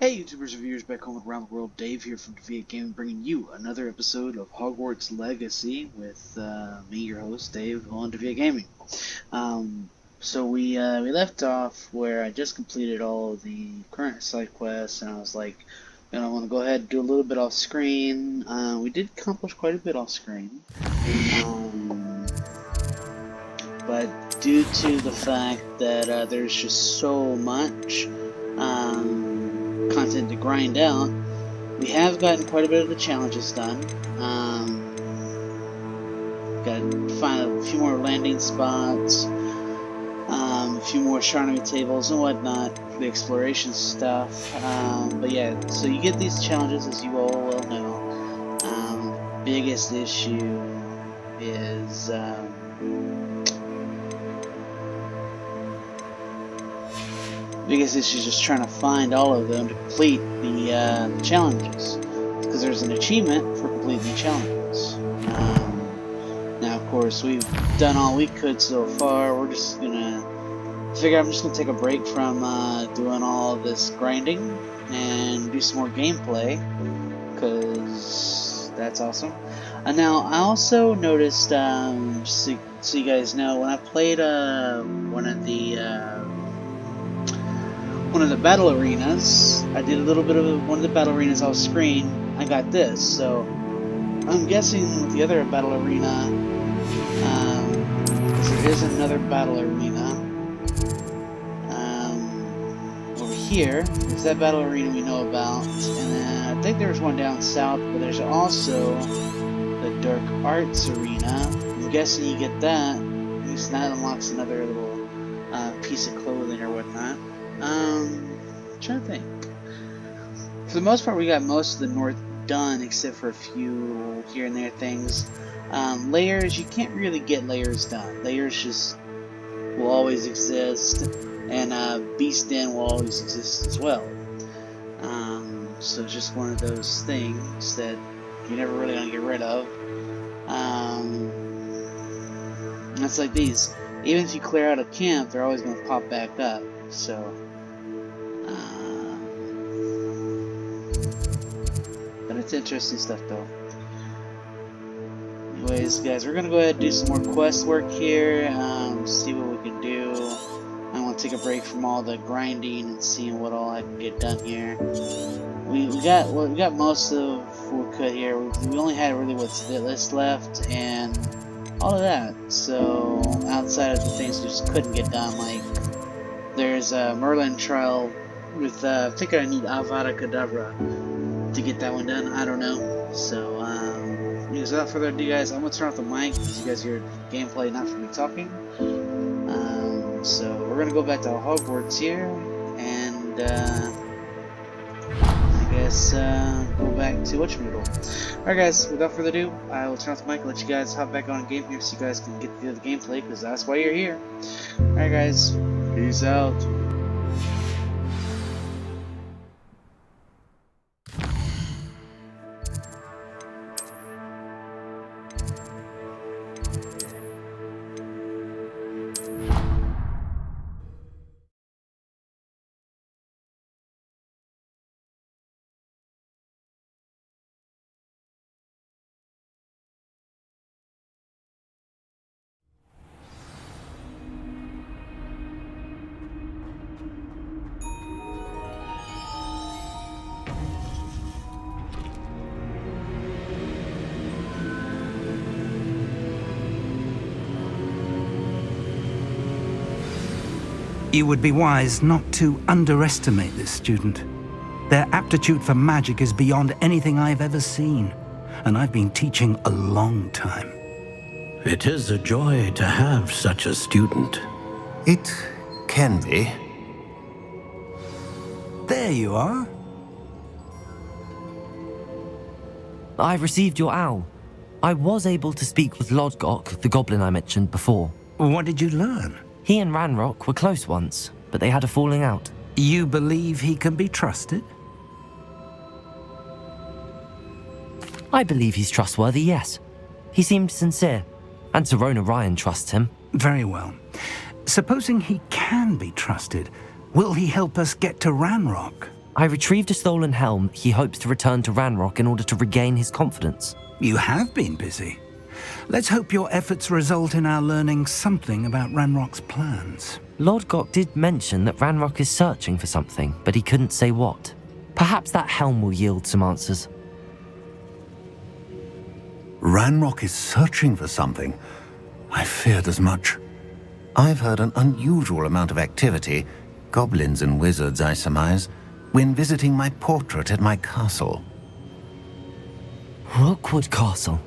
Hey YouTubers and viewers back home around the world, Dave here from Defeated Gaming, bringing you another episode of Hogwarts Legacy with me, your host, Dave, on Defeated Gaming. So we left off where I just completed all of the current side quests, and I was like, I want to go ahead and do a little bit off screen. We did accomplish quite a bit off screen, but due to the fact that there's just so much content to grind out, we have gotten quite a bit of the challenges done. Got to find a few more landing spots, a few more astronomy tables and whatnot for the exploration stuff. But yeah, so you get these challenges, as you all well know. Biggest issue is just trying to find all of them to complete the challenges, because there's an achievement for completing the challenges. Now, of course, we've done all we could so far. We're just gonna figure I'm just gonna take a break from doing all of this grinding and do some more gameplay, because that's awesome. Now, I also noticed, so you guys know, when I played one of the battle arenas, I did a little bit of one of the battle arenas off screen. I got this, so I'm guessing with the other battle arena, because there is another battle arena over here. There's that battle arena we know about, and then I think there's one down south, but there's also the Dark Arts arena. I'm guessing you get that. At least that unlocks another little piece of clothing or whatnot. I'm trying to think. For the most part, we got most of the north done, except for a few here and there things. Layers, you can't really get layers done. Layers just will always exist, and Beast Den will always exist as well. So it's just one of those things that you're never really gonna get rid of. That's like these. Even if you clear out a camp, they're always gonna pop back up. So. But it's interesting stuff, though. Anyways, guys, we're gonna go ahead and do some more quest work here. See what we can do. I want to take a break from all the grinding and seeing what all I can get done here. We got most of what we could here. We only had really what's this left and all of that. So outside of the things we just couldn't get done, like there's a Merlin trial with I think I need Avada Kedavra to get that one done. I don't know. So, without further ado, guys, I'm gonna turn off the mic because you guys hear gameplay, not from me talking. So we're gonna go back to Hogwarts here, and I guess go back to whatchamacallit. Alright, guys, without further ado, I will turn off the mic and let you guys hop back on game here so you guys can get to the gameplay, because that's why you're here. Alright, guys, peace out. You would be wise not to underestimate this student. Their aptitude for magic is beyond anything I've ever seen, and I've been teaching a long time. It is a joy to have such a student. It can be. There you are. I've received your owl. I was able to speak with Lodgok, the goblin I mentioned before. What did you learn? He and Ranrock were close once, but they had a falling out. You believe he can be trusted? I believe he's trustworthy, yes. He seemed sincere, and Serona Ryan trusts him. Very well. Supposing he can be trusted, will he help us get to Ranrock? I retrieved a stolen helm he hopes to return to Ranrock in order to regain his confidence. You have been busy. Let's hope your efforts result in our learning something about Ranrock's plans. Lord Gok did mention that Ranrock is searching for something, but he couldn't say what. Perhaps that helm will yield some answers. Ranrock is searching for something. I feared as much. I've heard an unusual amount of activity, goblins and wizards, I surmise, when visiting my portrait at my castle. Rookwood Castle?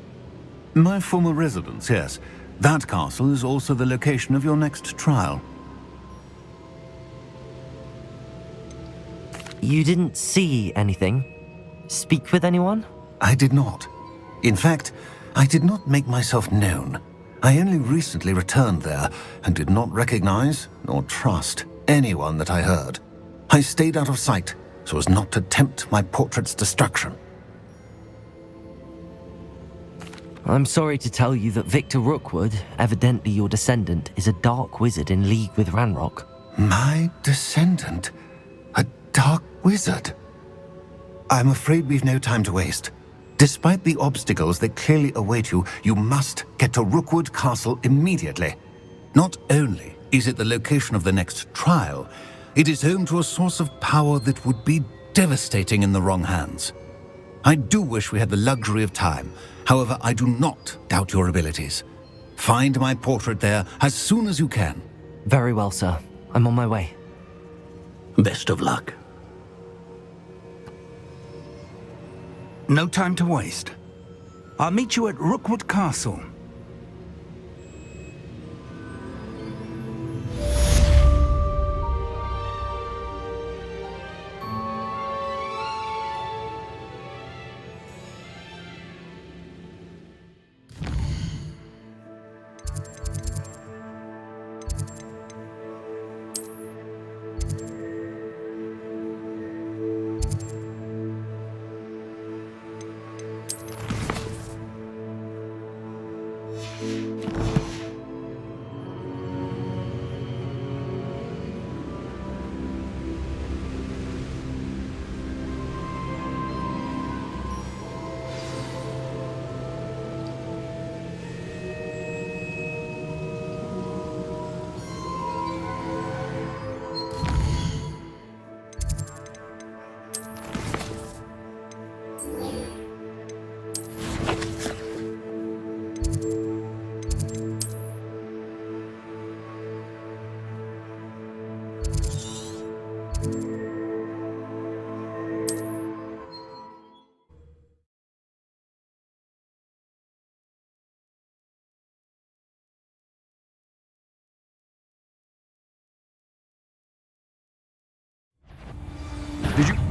My former residence, yes. That castle is also the location of your next trial. You didn't see anything? Speak with anyone? I did not. In fact, I did not make myself known. I only recently returned there and did not recognize nor trust anyone that I heard. I stayed out of sight so as not to tempt my portrait's destruction. I'm sorry to tell you that Victor Rookwood, evidently your descendant, is a dark wizard in league with Ranrock. My descendant? A dark wizard? I'm afraid we've no time to waste. Despite the obstacles that clearly await you, you must get to Rookwood Castle immediately. Not only is it the location of the next trial, it is home to a source of power that would be devastating in the wrong hands. I do wish we had the luxury of time. However, I do not doubt your abilities. Find my portrait there as soon as you can. Very well, sir. I'm on my way. Best of luck. No time to waste. I'll meet you at Rookwood Castle.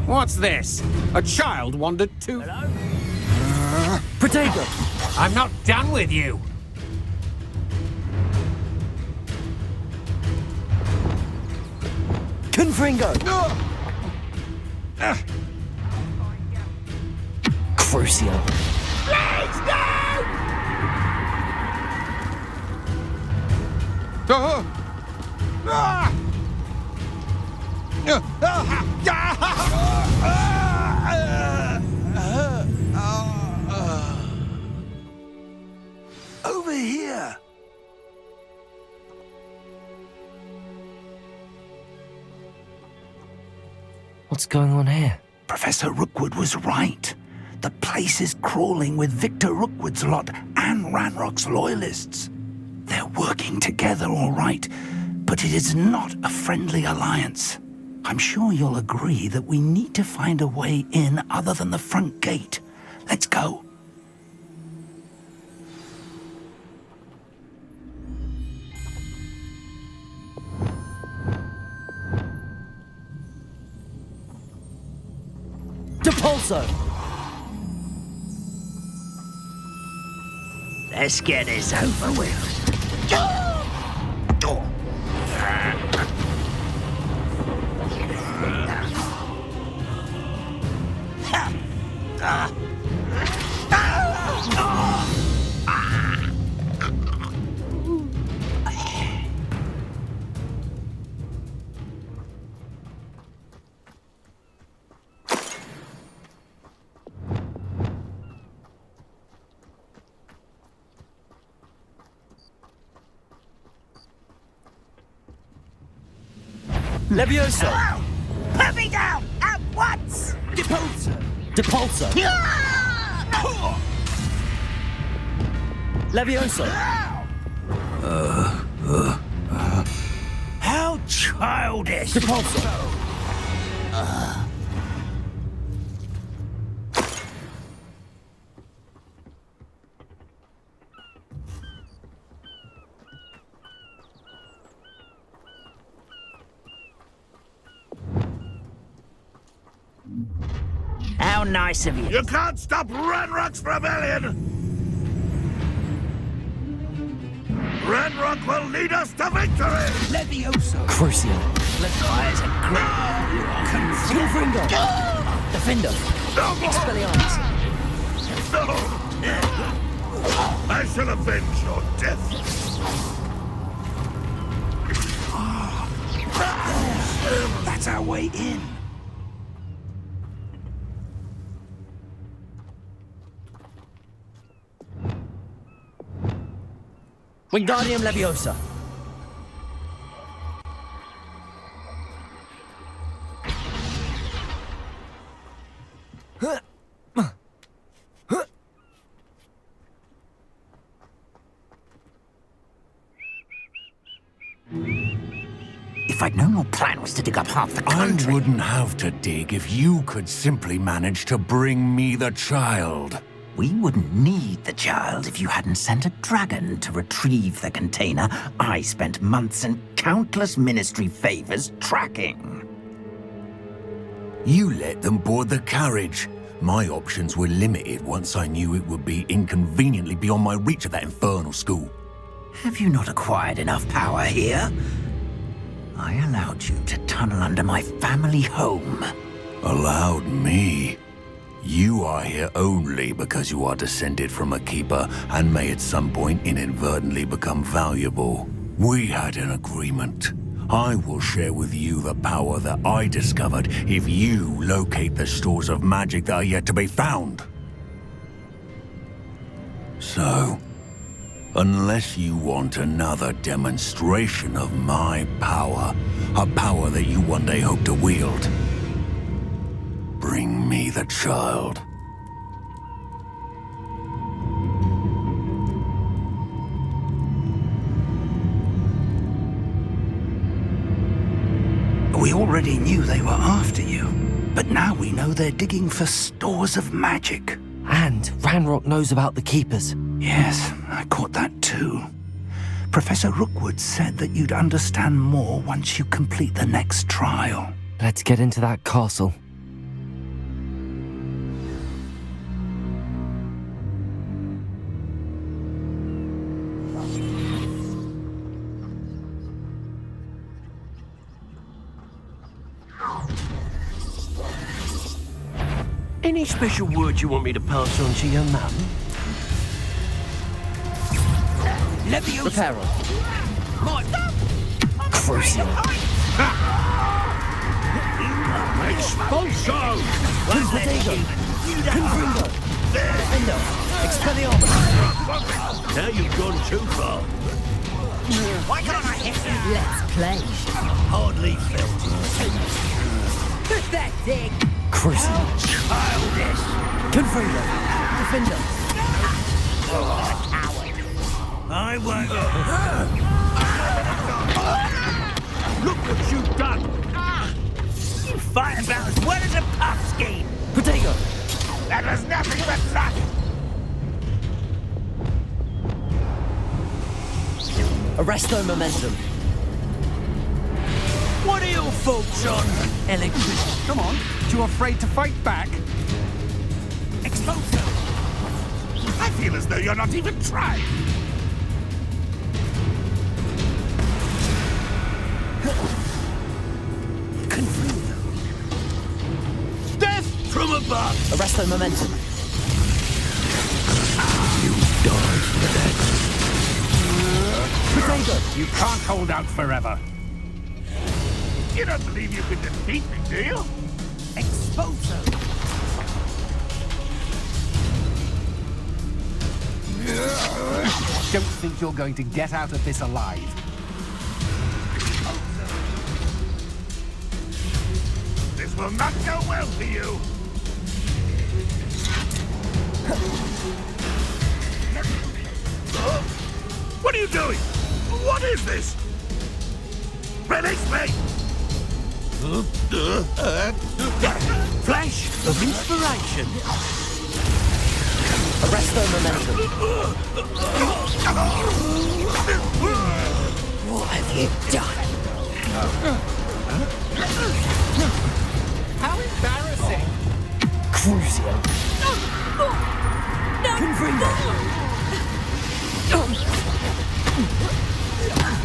What's this? A child wandered too... Protego! I'm not done with you! Confringo! Crucio. Please, no! Over here! What's going on here? Professor Rookwood was right. The place is crawling with Victor Rookwood's lot and Ranrock's loyalists. They're working together, all right, but it is not a friendly alliance. I'm sure you'll agree that we need to find a way in other than the front gate. Let's go. Depulso! Let's get this over with. Levioso! Put me down at once! Depulso! Depulso! Levioso! How childish! Depulso! How nice of you. You can't stop Ranrock's rebellion! Ranrock will lead us to victory! Levioso. Crucio! Fires and Confringo! Defender! Expelliarmus! No! I shall avenge your death! That's our way in. Wingardium Leviosa! If I'd known your plan was to dig up half the I country... wouldn't have to dig if you could simply manage to bring me the child. We wouldn't need the child if you hadn't sent a dragon to retrieve the container I spent months and countless ministry favors tracking. You let them board the carriage. My options were limited once I knew it would be inconveniently beyond my reach at that infernal school. Have you not acquired enough power here? I allowed you to tunnel under my family home. Allowed me? You are here only because you are descended from a keeper and may at some point inadvertently become valuable. We had an agreement. I will share with you the power that I discovered if you locate the stores of magic that are yet to be found. So, unless you want another demonstration of my power, a power that you one day hope to wield, bring me the child. We already knew they were after you, but now we know they're digging for stores of magic. And Ranrock knows about the Keepers. Yes, I caught that too. Professor Rookwood said that you'd understand more once you complete the next trial. Let's get into that castle. Any special words you want me to pass on to your mum? Leviosa! Reparo! My... Crucio! Expulso! Confringo! Confringo! Defender! Expelliarmus! Now you've gone too far. Why can't I hit you? Let's play. Hardly felt. Pathetic! Crucio! Childish. Confringo! Defender! I won't. Look what you've done! You fight about as well as a puff scheme! Protego! That was nothing but luck. Arresto Momentum! What are your thoughts on electricity? Come on, too afraid to fight back? Expulso! I feel as though you're not even trying. Confringo! Death from above. Arresto Momentum! Protego! You can't hold out forever. You don't believe you can defeat me, do you? Expulso! Don't think you're going to get out of this alive. will not go well for you. What are you doing? What is this? Release me! Flash of inspiration. Arresto momentum. What have you done? How embarrassing! Crucio. Confringo.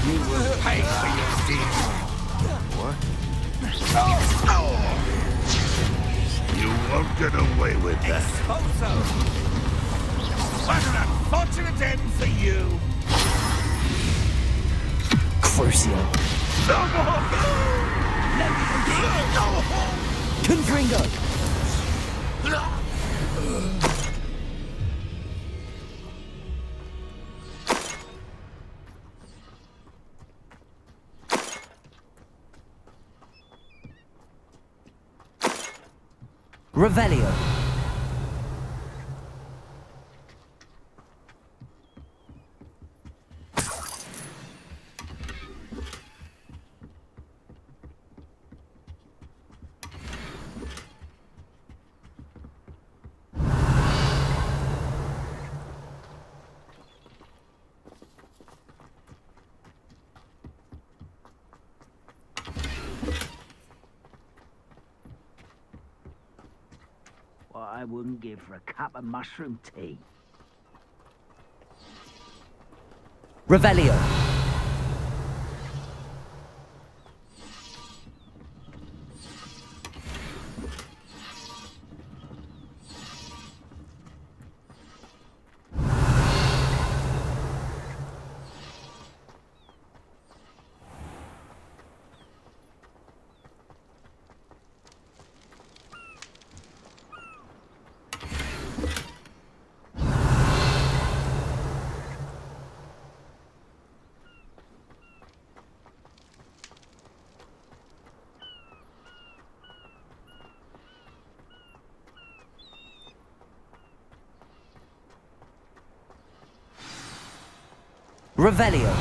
You will pay for your deeds. You won't get away with that. What an unfortunate end for you! Crucio. Confringo. Revelio. What I wouldn't give for a cup of mushroom tea. Revelio. Revelio.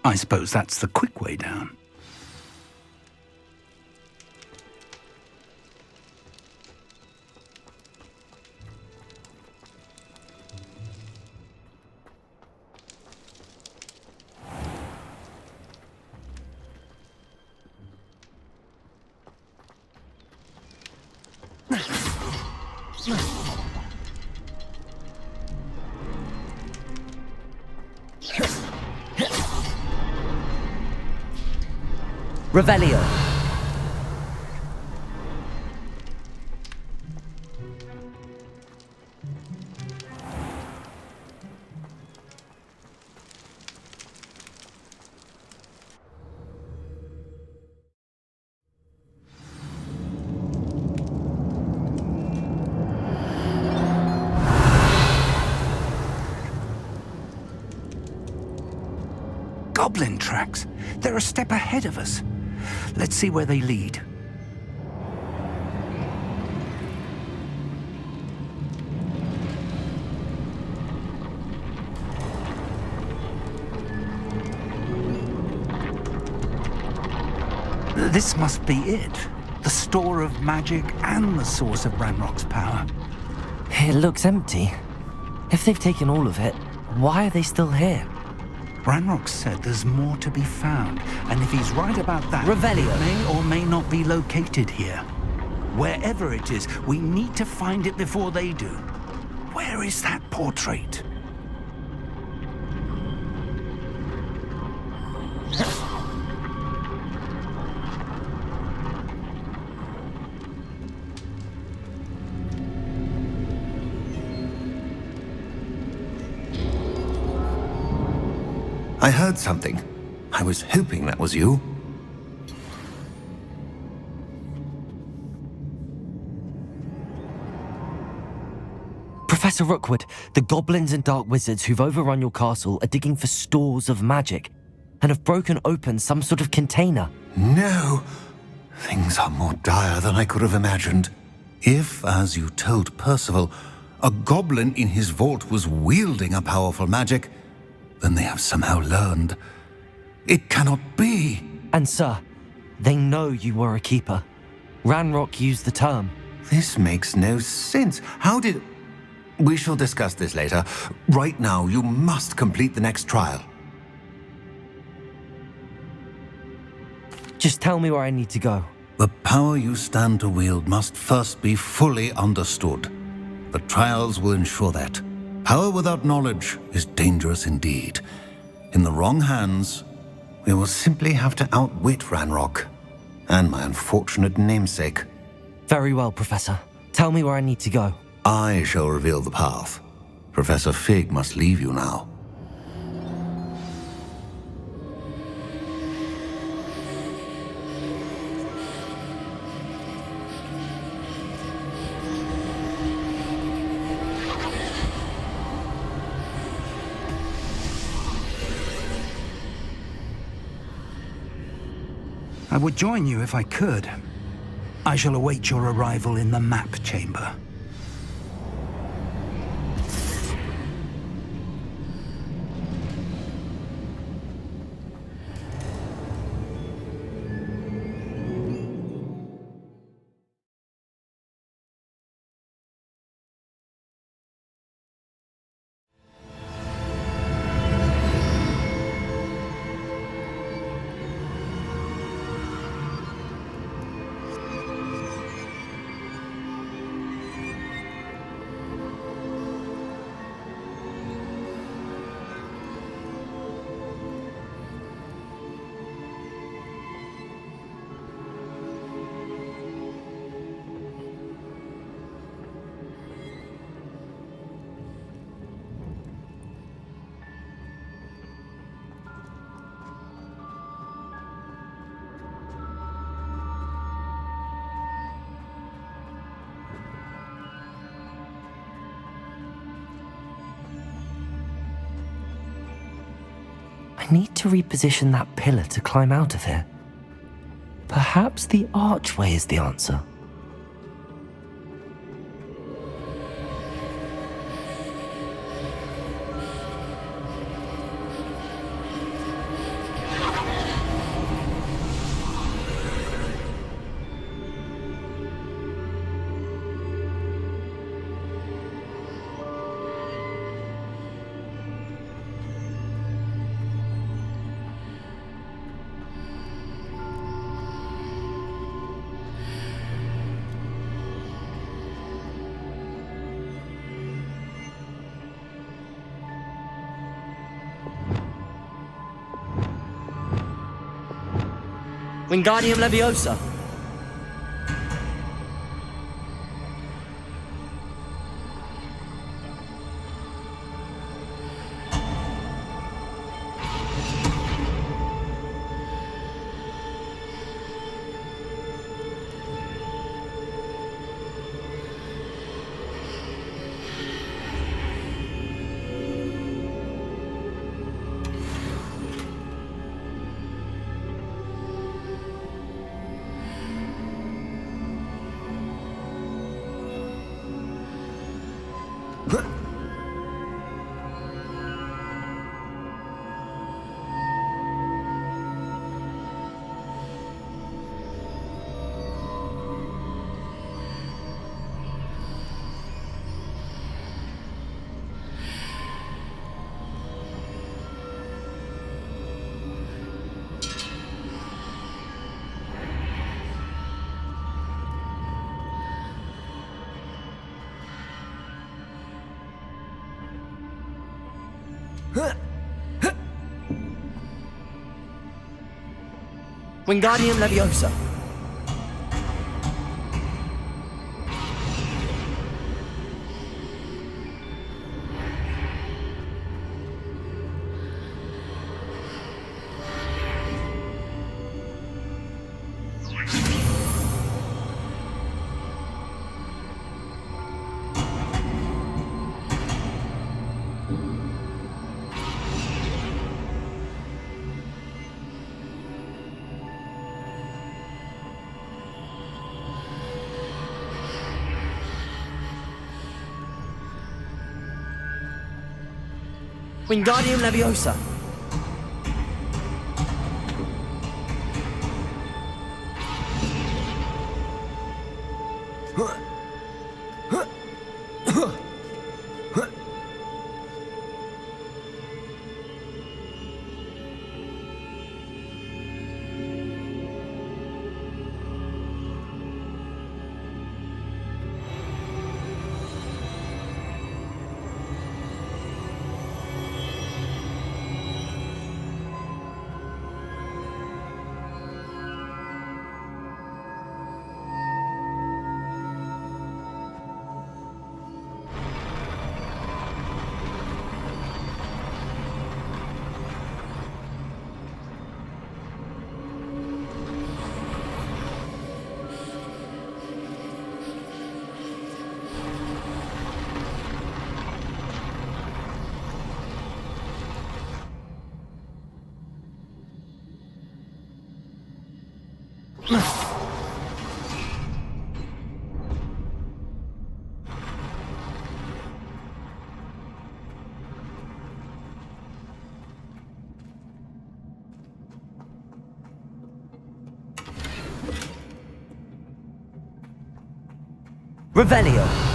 I suppose that's the quick way down. Revelio. Goblin tracks. They're a step ahead of us. Let's see where they lead. This must be it. The store of magic and the source of Ranrock's power. It looks empty. If they've taken all of it, why are they still here? Ranrock said there's more to be found, and if he's right about that, Revelio. it may or may not be located here. Wherever it is, we need to find it before they do. Where is that portrait? I heard something. I was hoping that was you. Professor Rookwood, the goblins and dark wizards who've overrun your castle are digging for stores of magic and have broken open some sort of container. No! Things are more dire than I could have imagined. If, as you told Percival, a goblin in his vault was wielding a powerful magic, then they have somehow learned. It cannot be! And sir, they know you were a keeper. Ranrock used the term. This makes no sense. How did... We shall discuss this later. Right now, you must complete the next trial. Just tell me where I need to go. The power you stand to wield must first be fully understood. The trials will ensure that. Power without knowledge is dangerous indeed. In the wrong hands, we will simply have to outwit Ranrock and my unfortunate namesake. Very well, Professor. Tell me where I need to go. I shall reveal the path. Professor Fig must leave you now. I would join you if I could. I shall await your arrival in the map chamber. I need to reposition that pillar to climb out of here. Perhaps the archway is the answer. Wingardium Leviosa. Wingardium Leviosa. Wingardium Leviosa! Revelio!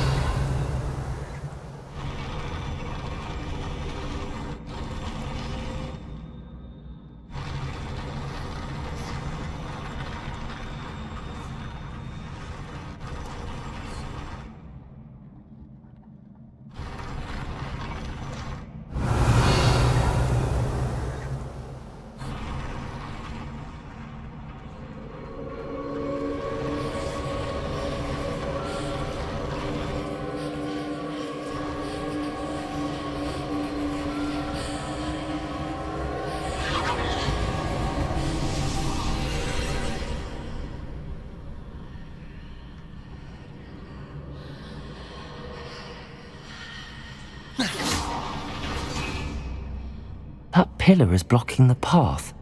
That pillar is blocking the path.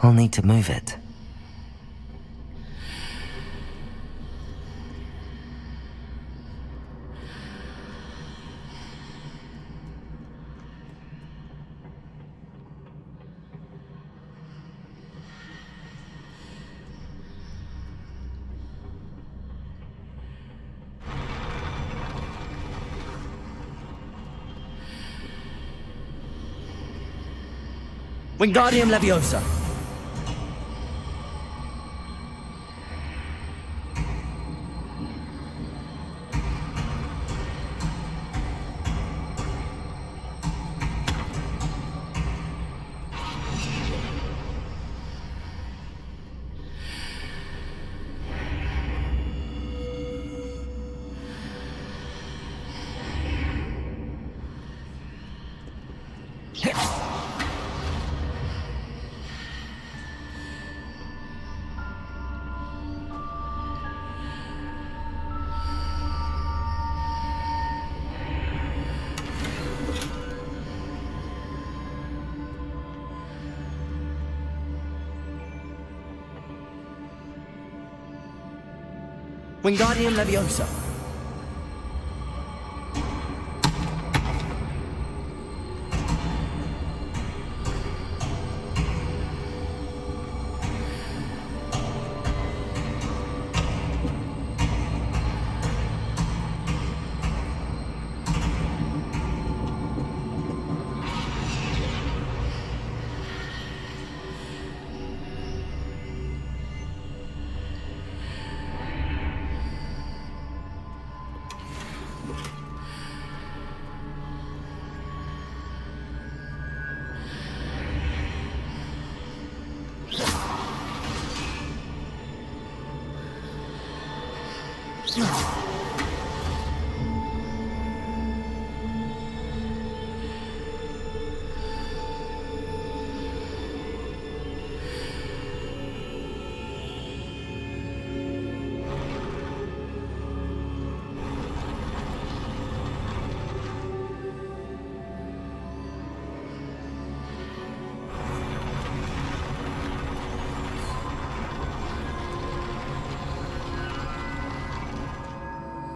I'll need to move it. Wingardium Leviosa! Wingardium Leviosa!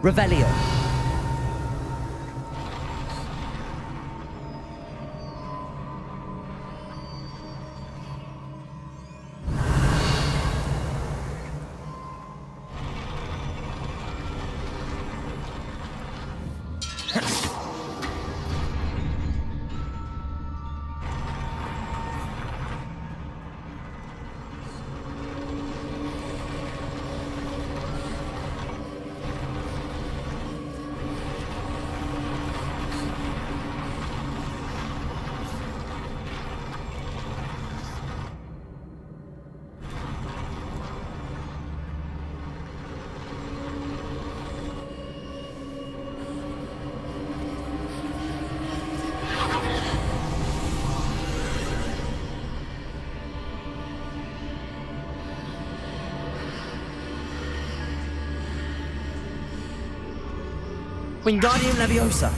Revelio! Wingardium Leviosa.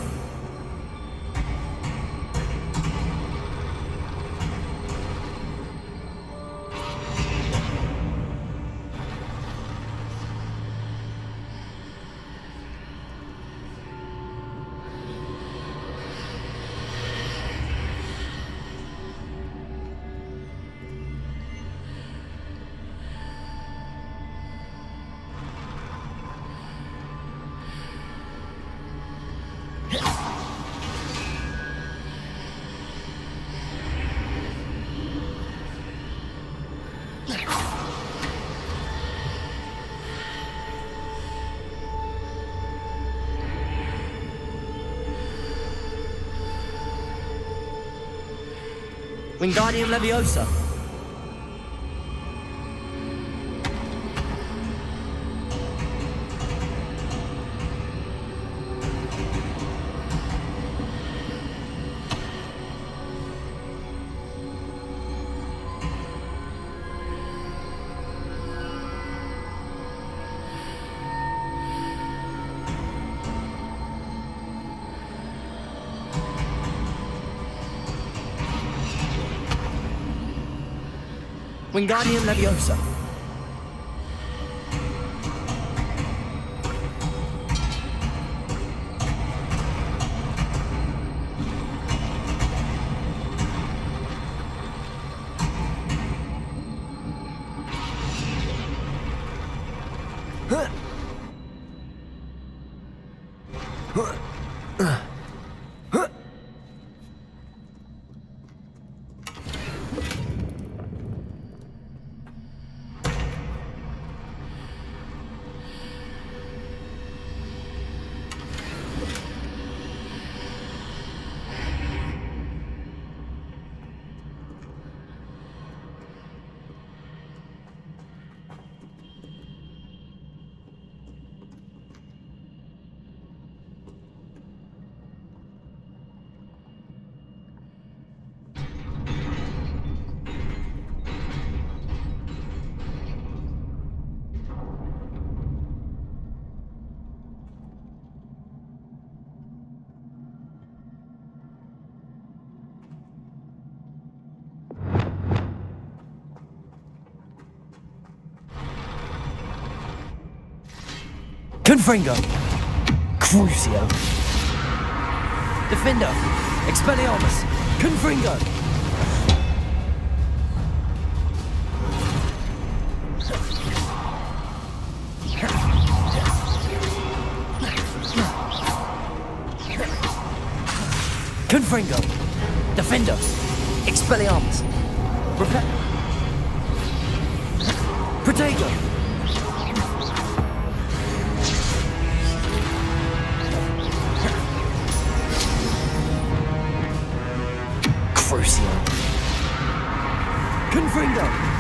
Wingardium Leviosa. Wingardium Leviosa. Confringo. Crucio. Defender. Expelliarmus. Confringo. Confringo. Defender. Expelliarmus. Protego. Crucio. Confringo.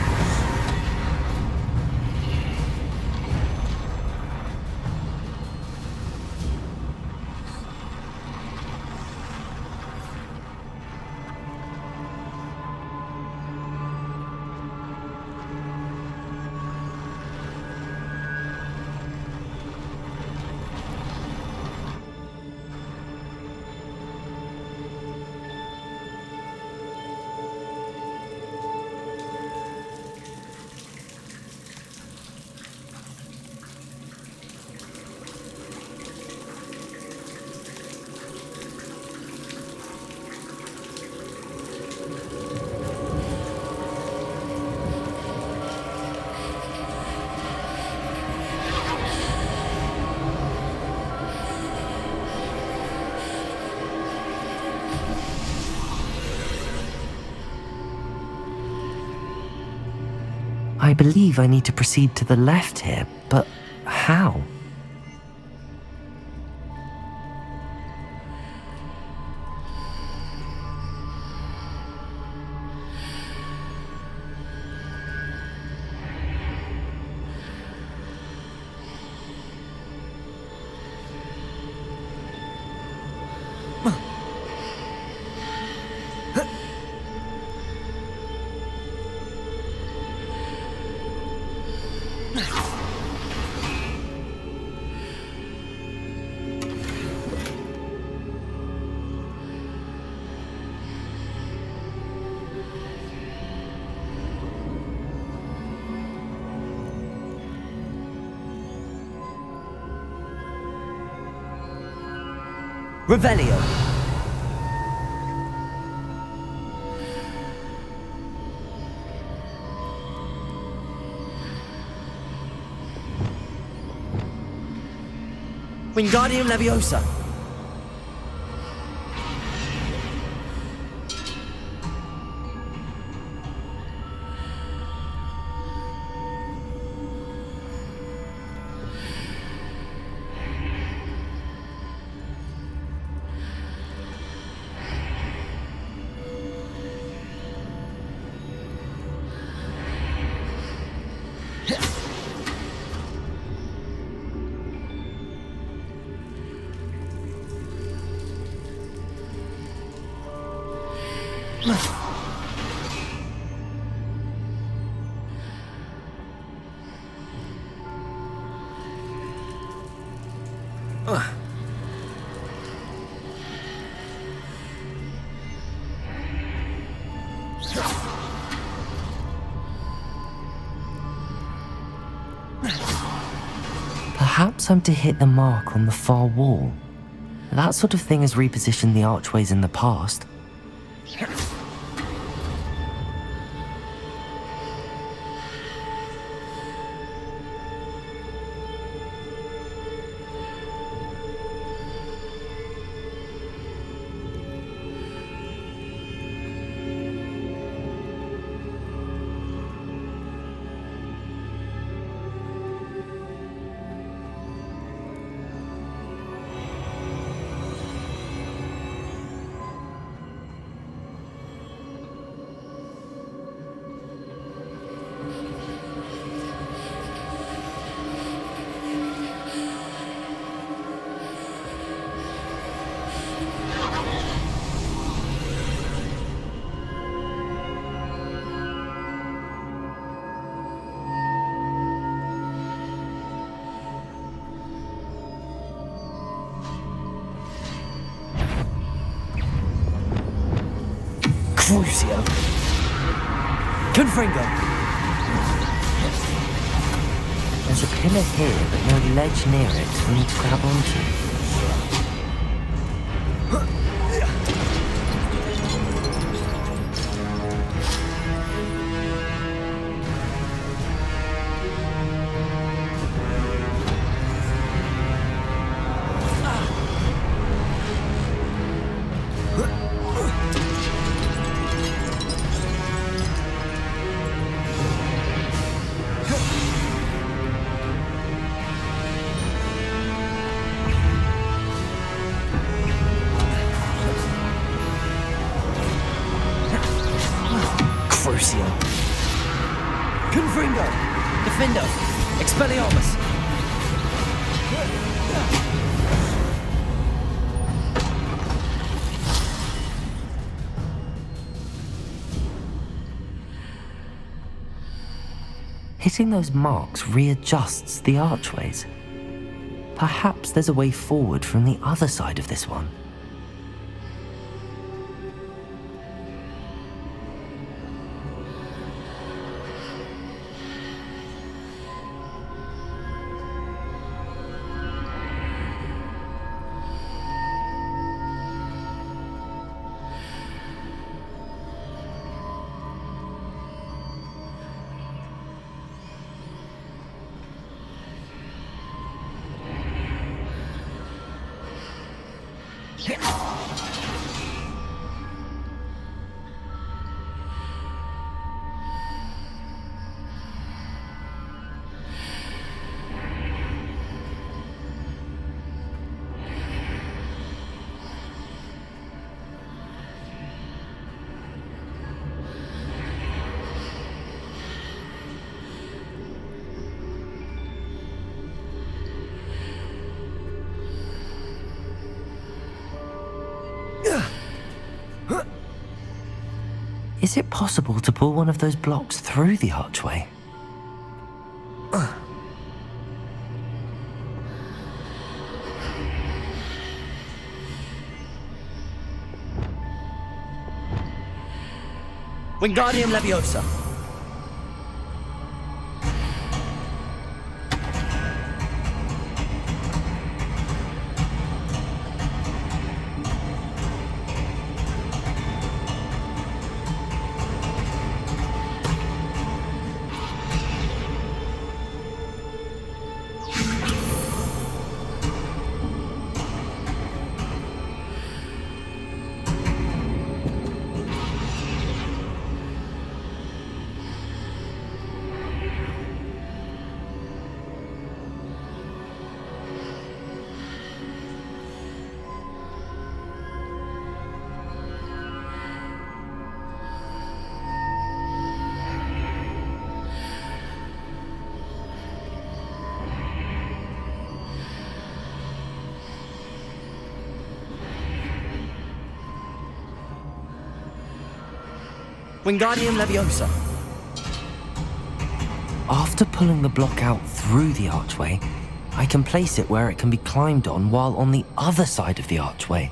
I believe I need to proceed to the left here, but how? Revelio. Wingardium Leviosa. Perhaps I'm to hit the mark on the far wall. That sort of thing has repositioned the archways in the past. Crucio. Confringo. There's a pillar here, but no ledge near it for me to grab onto. Crucio. Confringo. Defendo. Expelliarmus. Hitting those marks readjusts the archways. Perhaps there's a way forward from the other side of this one. Is it possible to pull one of those blocks through the archway? Wingardium Leviosa. Wingardium Leviosa. After pulling the block out through the archway, I can place it where it can be climbed on while on the other side of the archway.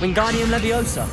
Wingardium Leviosa.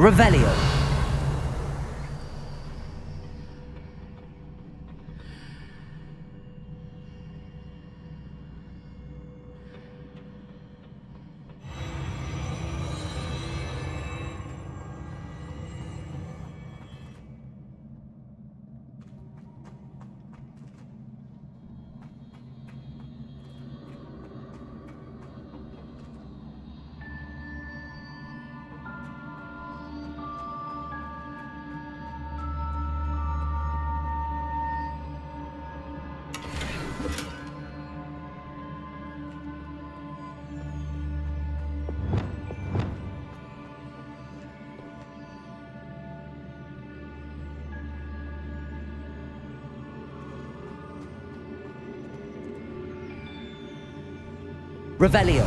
Revelio. Revelio.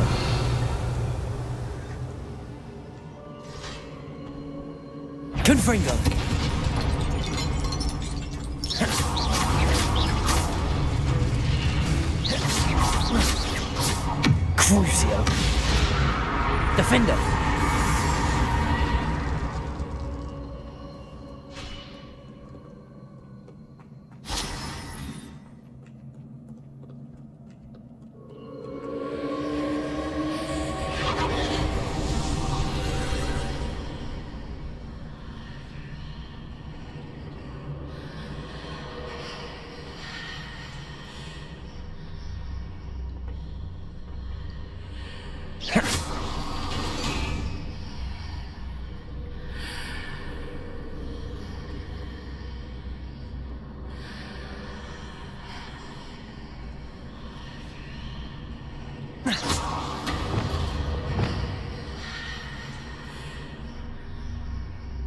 Confringo. Crucio. Defender.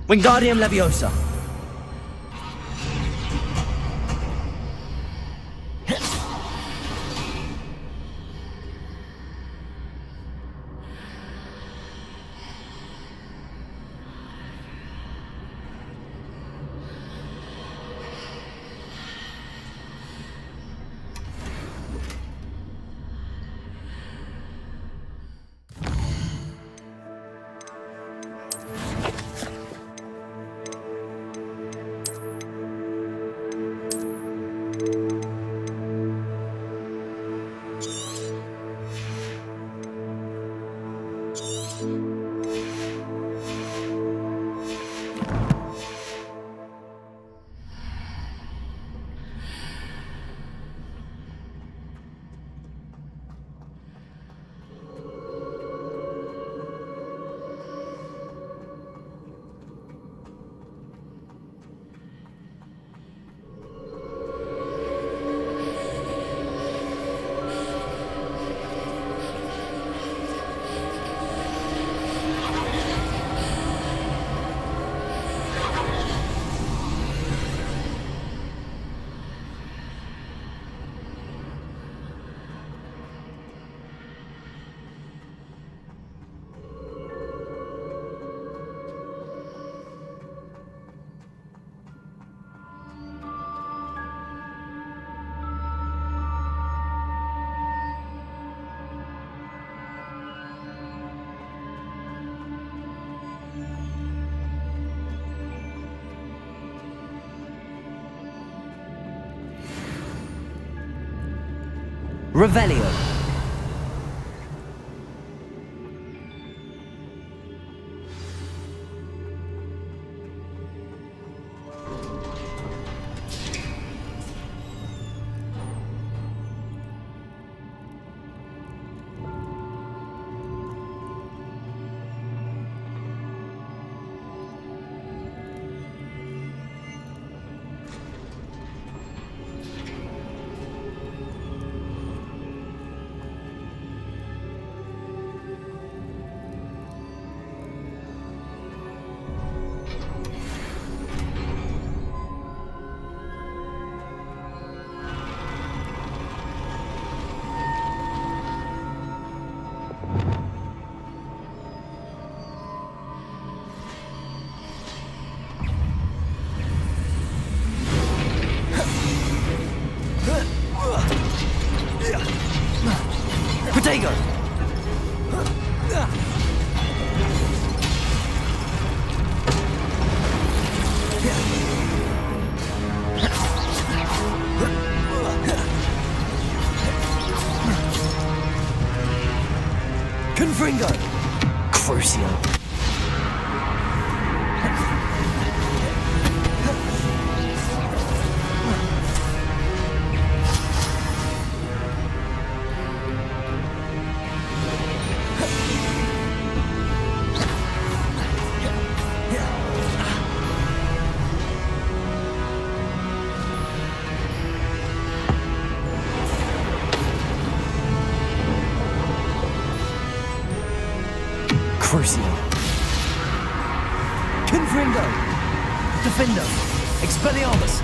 Wingardium Leviosa. Revelio. Protego! Confringo! Crucio! Crucio. Confringo. Defendo. Expelliarmus.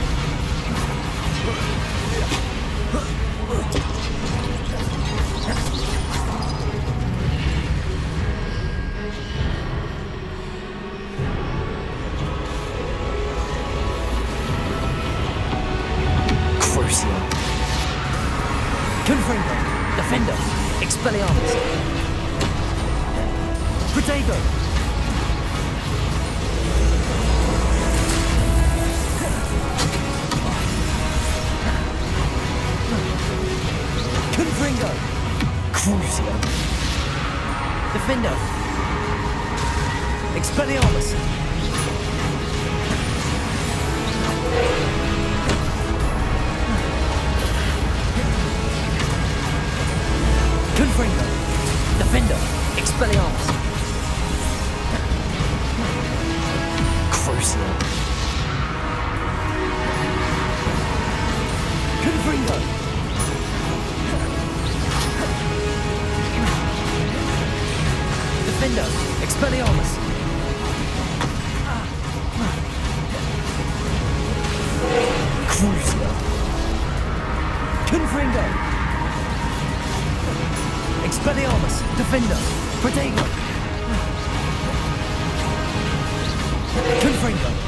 Crucio. Confringo. Defendo. Expelliarmus. Protego! Confringo! Crucio! Defendo! Expelliarmus! Confringo! Defendo! Expelliarmus! Crucio. Confringo. Defendo. Expelliarmus. Crucio. Confringo. Expelliarmus. Defendo. Protego. Confringo.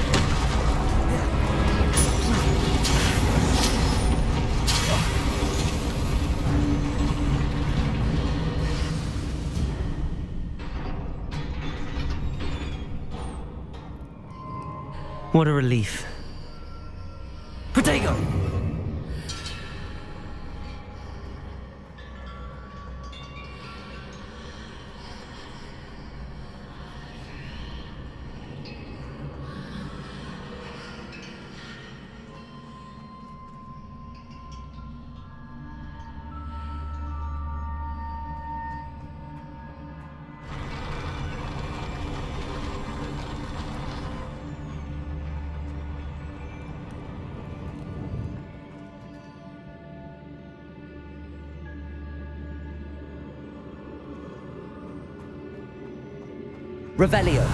What a relief. Protego! Revelio.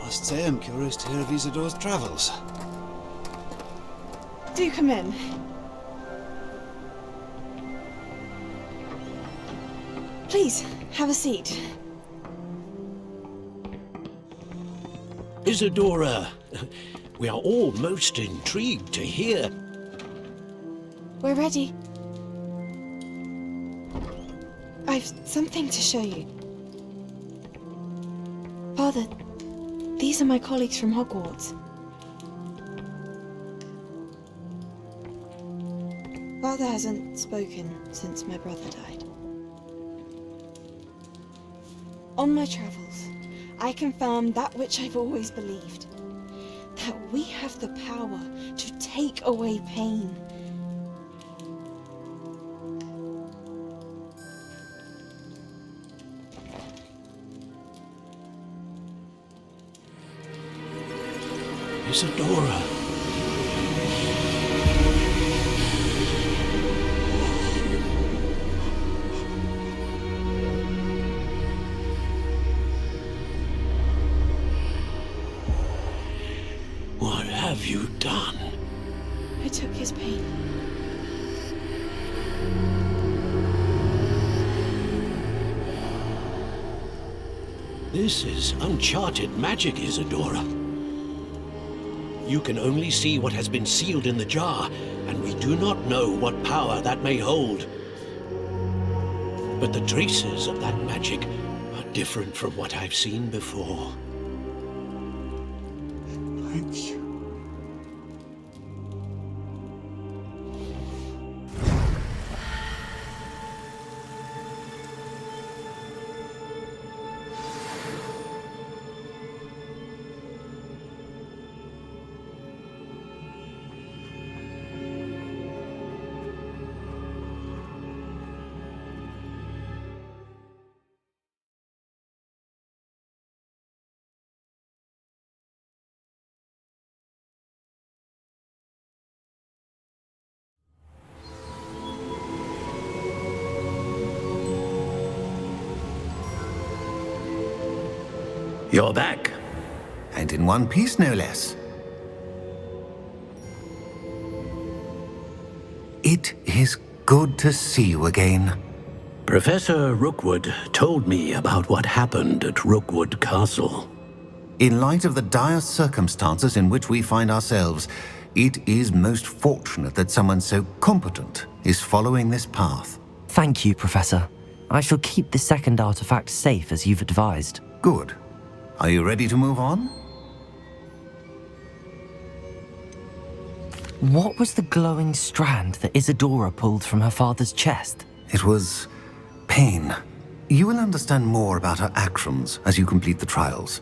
Must say I'm curious to hear of Isadore's travels. Do come in. Please, have a seat. Isadora, we are all most intrigued to hear. We're ready. I've something to show you. Father, these are my colleagues from Hogwarts. Father hasn't spoken since my brother died. On my travels, I confirmed that which I've always believed. That we have the power to take away pain. Isadora. What have you done? I took his pain. This is uncharted magic, Isadora. You can only see what has been sealed in the jar, and we do not know what power that may hold. But the traces of that magic are different from what I've seen before. Thank you. You're back. And in one piece, no less. It is good to see you again. Professor Rookwood told me about what happened at Rookwood Castle. In light of the dire circumstances in which we find ourselves, it is most fortunate that someone so competent is following this path. Thank you, Professor. I shall keep the second artifact safe as you've advised. Good. Are you ready to move on? What was the glowing strand that Isadora pulled from her father's chest? It was pain. You will understand more about her actions as you complete the trials.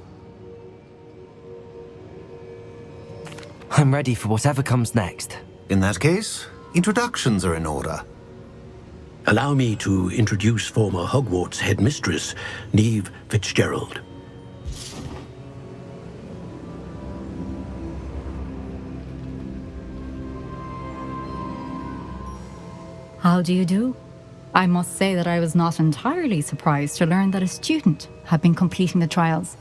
I'm ready for whatever comes next. In that case, introductions are in order. Allow me to introduce former Hogwarts headmistress, Neve Fitzgerald. How do you do? I must say that I was not entirely surprised to learn that a student had been completing the trials.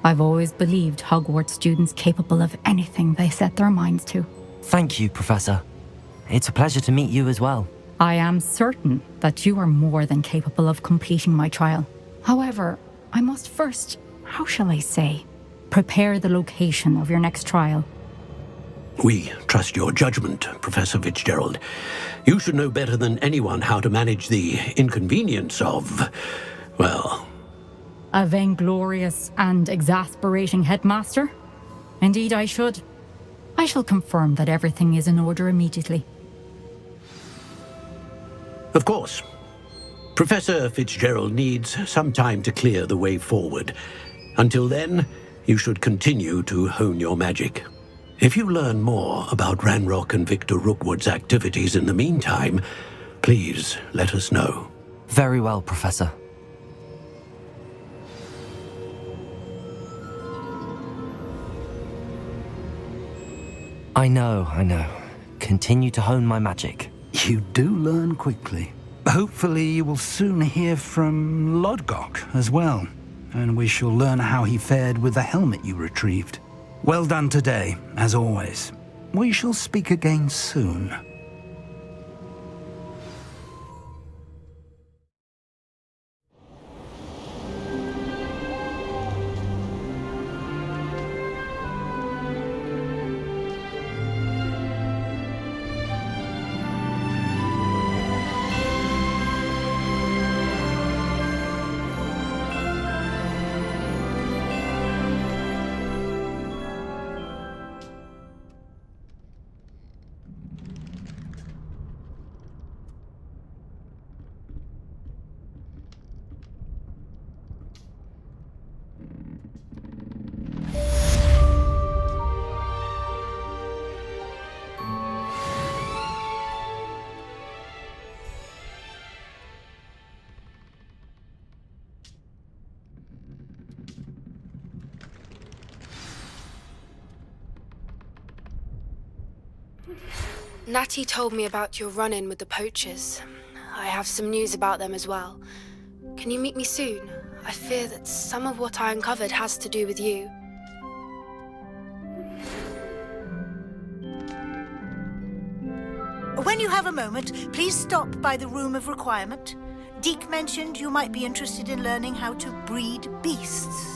I've always believed Hogwarts students capable of anything they set their minds to. Thank you, Professor. It's a pleasure to meet you as well. I am certain that you are more than capable of completing my trial. However, I must first, how shall I say, prepare the location of your next trial. We trust your judgment, Professor Fitzgerald. You should know better than anyone how to manage the inconvenience of, well... A vainglorious and exasperating headmaster? Indeed I should. I shall confirm that everything is in order immediately. Of course. Professor Fitzgerald needs some time to clear the way forward. Until then, you should continue to hone your magic. If you learn more about Ranrock and Victor Rookwood's activities in the meantime, please let us know. Very well, Professor. I know. Continue to hone my magic. You do learn quickly. Hopefully you will soon hear from Lodgok as well. and we shall learn how he fared with the helmet you retrieved. Well done today, as always. We shall speak again soon. Natty told me about your run-in with the poachers. I have some news about them as well. Can you meet me soon? I fear that some of what I uncovered has to do with you. When you have a moment, please stop by the Room of Requirement. Deke mentioned you might be interested in learning how to breed beasts.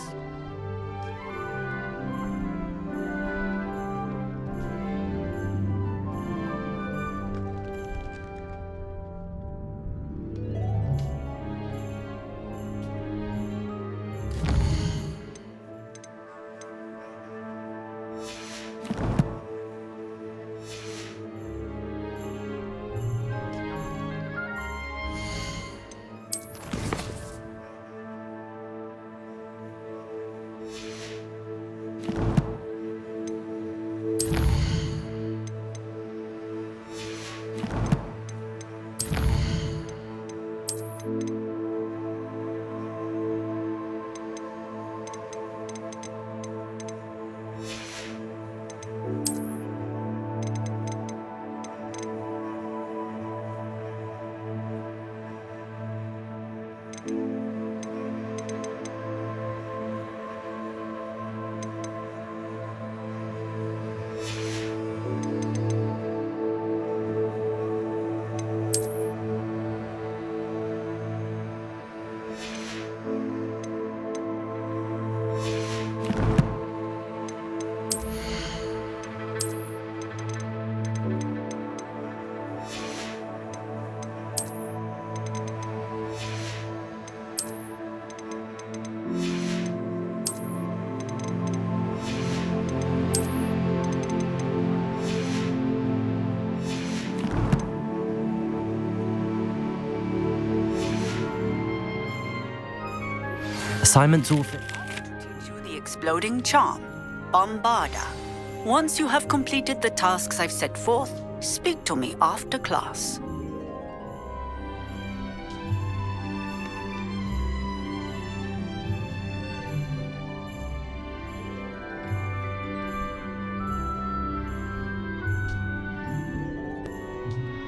Assignments all Teach you the exploding charm, Bombarda. Once you have completed the tasks I've set forth, speak to me after class.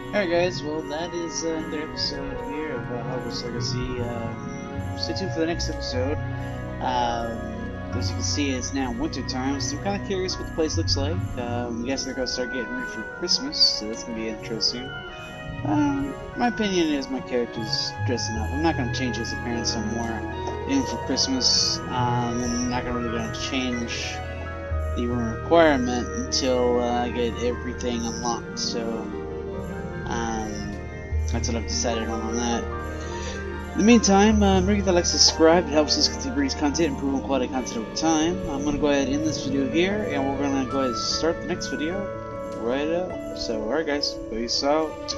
Alright guys, well that is another episode here of Hogwarts Legacy. Stay tuned for the next episode. As you can see, it's now winter time, so I'm kind of curious what the place looks like. I guess they're going to start getting ready for Christmas, so that's going to be interesting. My opinion is my character's dressing up. I'm not going to change his appearance some more, even for Christmas. I'm not really going to change the room requirement until I get everything unlocked, so that's what I've decided on that. In the meantime, remember to like, subscribe. It helps us continue bringing content, improving quality content over time. I'm going to go ahead and end this video here, and we're going to go ahead and start the next video right up. So, alright guys, peace out.